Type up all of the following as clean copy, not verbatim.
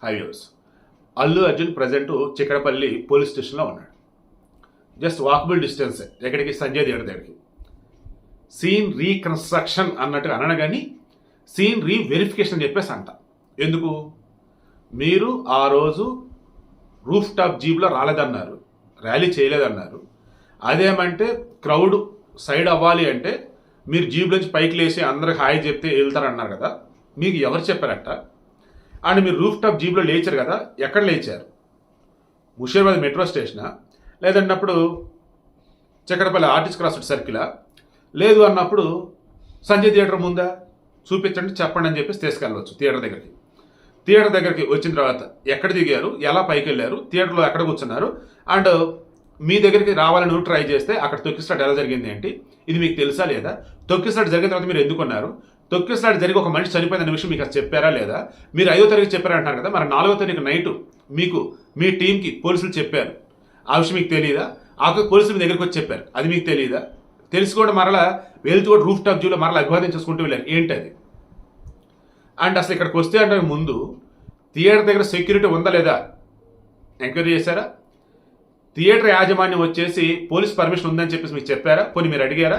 Highways. Allu Arjun present Chikkadpally police స్టేషన్లో ఉన్నాడు. Just walkable distance ఎక్కడికి, సంజయ్ థియేటర్ దగ్గరికి. సీన్ రీకన్స్ట్రక్షన్ అన్నట్టుగా అనను కానీ సీన్ రీవెరిఫికేషన్ అని చెప్పేసి అంట. ఎందుకు? మీరు ఆ రోజు రూఫ్ టాప్ జీప్లో రాలేదన్నారు, ర్యాలీ చేయలేదన్నారు. అదేమంటే క్రౌడ్ సైడ్ అవ్వాలి అంటే మీరు జీప్ నుంచి పైకి లేచి అందరికి హాయ్ చెప్తే వెళ్తారన్నారు కదా, మీకు ఎవరు చెప్పారట? అండ్ మీరు రూఫ్ టాప్ జీప్లో లేచారు కదా, ఎక్కడ లేచారు? ముషీరాబాద్ మెట్రో స్టేషనా, లేదన్నప్పుడు చక్కడపల్లి ఆర్టిస్ట్ క్రాస్ సర్కిలా, లేదు అన్నప్పుడు సంజయ్ థియేటర్ ముందా? చూపించండి, చెప్పండి అని చెప్పేసి తీసుకెళ్ళవచ్చు థియేటర్ దగ్గరికి. థియేటర్ దగ్గరికి వచ్చిన తర్వాత ఎక్కడ దిగారు, ఎలా పైకి వెళ్ళారు, థియేటర్లో ఎక్కడ కూర్చున్నారు, అండ్ మీ దగ్గరికి రావాలని ట్రై చేస్తే అక్కడ తొక్కిస్లాట్ ఎలా జరిగింది ఏంటి, ఇది మీకు తెలుసా లేదా? తొక్కిస్లాట్ జరిగిన తర్వాత మీరు ఎందుకున్నారు? తొక్కిస్లాట్ జరిగి ఒక మనిషి చనిపోయిన విషయం మీకు చెప్పారా లేదా? మీరు 5వ తారీఖు చెప్పారంటున్నారు కదా, మరి 4వ తారీఖు నైటు మీకు మీ టీంకి పోలీసులు చెప్పారు, ఆ విషయం మీకు తెలియదా? ఆ పోలీసులు మీ దగ్గరికి వచ్చి చెప్పారు, అది మీకు తెలియదా? తెలుసుకోవడం మరలా వెళ్తూ కూడా రూఫ్ టాప్ జీలో మరలా అభివాదం చేసుకుంటూ వెళ్ళారు, ఏంటది? అండ్ అసలు ఇక్కడికి వస్తే అంటే ముందు థియేటర్ దగ్గర సెక్యూరిటీ ఉందా లేదా ఎంక్వైరీ చేశారా? థియేటర్ యాజమాన్యం వచ్చేసి పోలీస్ పర్మిషన్ ఉందని చెప్పేసి మీకు చెప్పారా? పోనీ మీరు అడిగారా?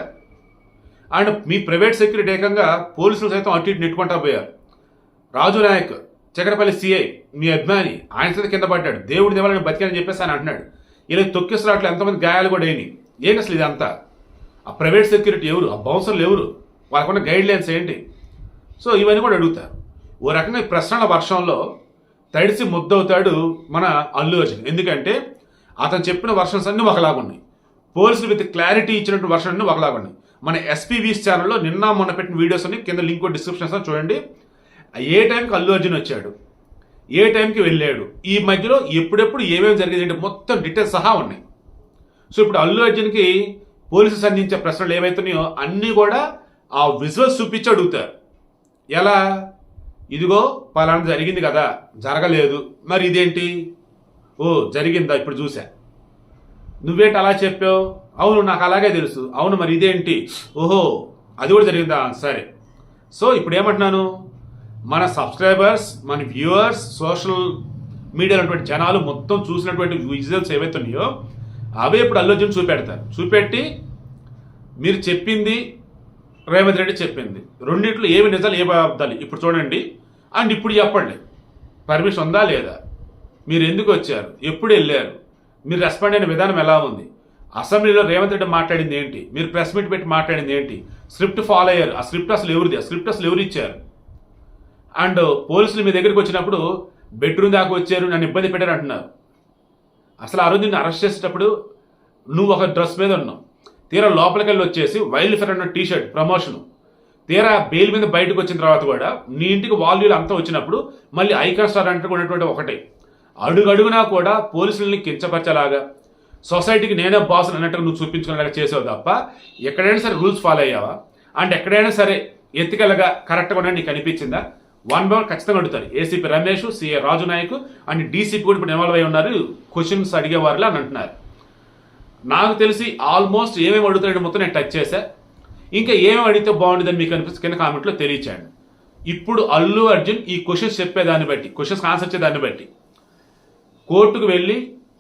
అండ్ మీ ప్రైవేట్ సెక్యూరిటీ ఏకంగా పోలీసులు సైతం అటు ఇటు నెట్టుకుంటా పోయారు. రాజు నాయక్ చక్కడపల్లి సిఐ మీ అభిమాని, ఆయన సైతం కింద పడ్డాడు. దేవుడి దేవాలని బతికానని చెప్పేసి ఆయన అంటున్నాడు. ఇలా తొక్కిసలాట్లు ఎంతమంది గాయాలు కూడా అయినాయి. ఏంటి అసలు ఇదంతా? ఆ ప్రైవేట్ సెక్యూరిటీ ఎవరు? ఆ బౌన్సర్లు ఎవరు? వాళ్ళకున్న గైడ్ లైన్స్ ఏంటి? సో ఇవన్నీ కూడా అడుగుతారు. ఓ రకంగా ఈ ప్రశ్నల వర్షంలో తడిసి ముద్దవుతాడు మన అల్లు అర్జున్. ఎందుకంటే అతను చెప్పిన వర్షన్స్ అన్నీ ఒకలాగున్నాయి, పోలీసులు విత్ క్లారిటీ ఇచ్చినట్టు వర్షన్ అన్నీ ఒకలాగున్నాయి. మన ఎస్పీవీస్ ఛానల్లో నిన్న మొన్న పెట్టిన వీడియోస్ అన్ని కింద లింక్ డిస్క్రిప్షన్స్లో చూడండి. ఏ టైంకి అల్లు అర్జున్ వచ్చాడు, ఏ టైంకి వెళ్ళాడు, ఈ మధ్యలో ఎప్పుడెప్పుడు ఏమేమి జరిగేది అంటే మొత్తం డీటెయిల్స్ సహా ఉన్నాయి. సో ఇప్పుడు అల్లు అర్జున్కి పోలీసులు సంధించే ప్రశ్నలు ఏవైతున్నాయో అన్నీ కూడా ఆ విజువల్స్ చూపించి అడుగుతారు. ఎలా? ఇదిగో పలానా జరిగింది కదా, జరగలేదు, మరి ఇదేంటి? ఓ జరిగిందా, ఇప్పుడు చూసా. నువ్వేంటి అలా చెప్పావు? అవును నాకు అలాగే తెలుసు. అవును మరి ఇదేంటి? ఓహో అది కూడా జరిగిందా, సరే. సో ఇప్పుడు ఏమంటున్నాను, మన సబ్స్క్రైబర్స్, మన వ్యూవర్స్, సోషల్ మీడియాలో ఉన్నటువంటి జనాలు మొత్తం చూసినటువంటి విజువల్స్ ఏవైతే ఉన్నాయో అవే ఇప్పుడు అల్లు అర్జున్ చూపెడతారు. చూపెట్టి మీరు చెప్పింది, రేవంత్ రెడ్డి చెప్పింది, రెండింటిలో ఏవి నిజాలు ఏవి అబద్ధాలు ఇప్పుడు చూడండి. అండ్ ఇప్పుడు చెప్పండి, పర్మిషన్ ఉందా లేదా, మీరు ఎందుకు వచ్చారు, ఎప్పుడు వెళ్ళారు, మీరు రెస్పాండ్ అయిన విధానం ఎలా ఉంది, అసెంబ్లీలో రేవంత్ రెడ్డి మాట్లాడింది ఏంటి, మీరు ప్రెస్ మీట్ పెట్టి మాట్లాడింది ఏంటి, స్క్రిప్ట్ ఫాలో అయ్యారు, ఆ స్క్రిప్ట్ అసలు ఎవరిది, ఆ స్క్రిప్ట్ అసలు ఎవరు ఇచ్చారు? అండ్ పోలీసులు మీ దగ్గరికి వచ్చినప్పుడు బెడ్రూమ్ దాకా వచ్చారు, నన్ను ఇబ్బంది పెట్టారు అంటున్నారు. అసలు ఆ రోజు నిన్ను అరెస్ట్ చేసేటప్పుడు నువ్వు ఒక డ్రెస్ మీద ఉన్నావు, తీరా లోపలికి వెళ్ళి వచ్చేసి వైల్డ్ ఫైర్ అన్న టీషర్ట్ ప్రమోషన్, తీరా బెయిల్ మీద బయటకు వచ్చిన తర్వాత కూడా నీ ఇంటికి వాల్యూలు అంతా వచ్చినప్పుడు మళ్ళీ ఐకాన్ స్టార్ అంటే ఉన్నటువంటి ఒకటే అడుగడుగునా కూడా పోలీసులని కించపరచేలాగా, సొసైటీకి నేనే బాస్ అన్నట్టుగా నువ్వు చూపించుకునేలాగా చేసావు తప్ప ఎక్కడైనా సరే రూల్స్ ఫాలో అయ్యావా? అండ్ ఎక్కడైనా సరే ఎత్తికలుగా కరెక్ట్గా ఉన్నా నీకు అనిపించిందా? 1 by 1 ఖచ్చితంగా అడుగుతారు. ACP Ramesh, CA Raju Naik and DCP కూడా ఇప్పుడు ఇన్వాల్వ్ అయి ఉన్నారు, క్వశ్చన్స్ అడిగేవారులా అని అంటున్నారు. నాకు తెలిసి ఆల్మోస్ట్ ఏమేమి అడుగుతాడు మొత్తం నేను టచ్ చేశా. ఇంకా ఏమేమి అడిగితే బాగుంటుందని మీకు అనిపిస్తుంది కింద కామెంట్లో తెలియచేయండి. ఇప్పుడు అల్లు అర్జున్ ఈ క్వశ్చన్స్ చెప్పేదాన్ని బట్టి, క్వశ్చన్స్ ఆన్సర్ చేదాన్ని బట్టి కోర్టుకు వెళ్ళి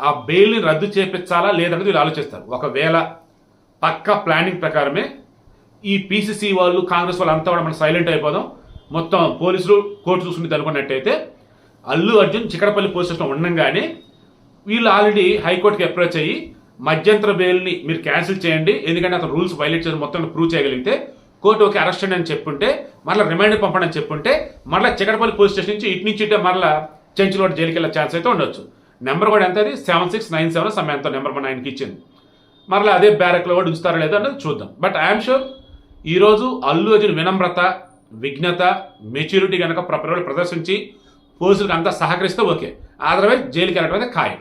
ఆ బెయిల్ని రద్దు చేపించాలా లేదన్నది వీళ్ళు ఆలోచిస్తారు. ఒకవేళ పక్కా ప్లానింగ్ ప్రకారమే ఈ పీసీసీ వాళ్ళు, కాంగ్రెస్ వాళ్ళు అంతా కూడా మనం సైలెంట్ అయిపోదాం, మొత్తం పోలీసులు కోర్టు చూసుకుంటే అనుకున్నట్టయితే అల్లు అర్జున్ చిక్కడపల్లి పోలీస్ స్టేషన్ ఉండగానే వీళ్ళు ఆల్రెడీ హైకోర్టుకి అప్రోచ్ అయ్యి మధ్యంతర బెయిల్ని మీరు క్యాన్సిల్ చేయండి, ఎందుకంటే అతను రూల్స్ వైలేట్ చేసి మొత్తం ప్రూవ్ చేయగలిగితే కోర్టు ఓకే అరెస్ట్ అని చెప్పుంటే, మరలా రిమైండ్ పంపండి అని చెప్పుంటే, మరలా చిక్కడపల్లి పోలీస్ స్టేషన్ నుంచి ఇటు నుంచి ఇటే మరలా చెంచులోడ్ జైలుకి వెళ్ళే ఛాన్స్ అయితే ఉండొచ్చు. నెంబర్ కూడా ఎంత, అది 7697 సమయంతో నెంబర్ మన ఆయనకి ఇచ్చింది. మరలా అదే బ్యారక్లో కూడా ఉంచుతారో లేదో అన్నది చూద్దాం. బట్ ఐఎమ్ షూర్ ఈరోజు అల్లు అర్జున్ వినమ్రత, విఘ్నత, మెచ్యూరిటీ కనుక ప్రదర్శించి పోలీసులకు అంతా సహకరిస్తే ఓకే, అదర్వైజ్ జైలుకి వెళ్ళడం అయితే ఖాయం.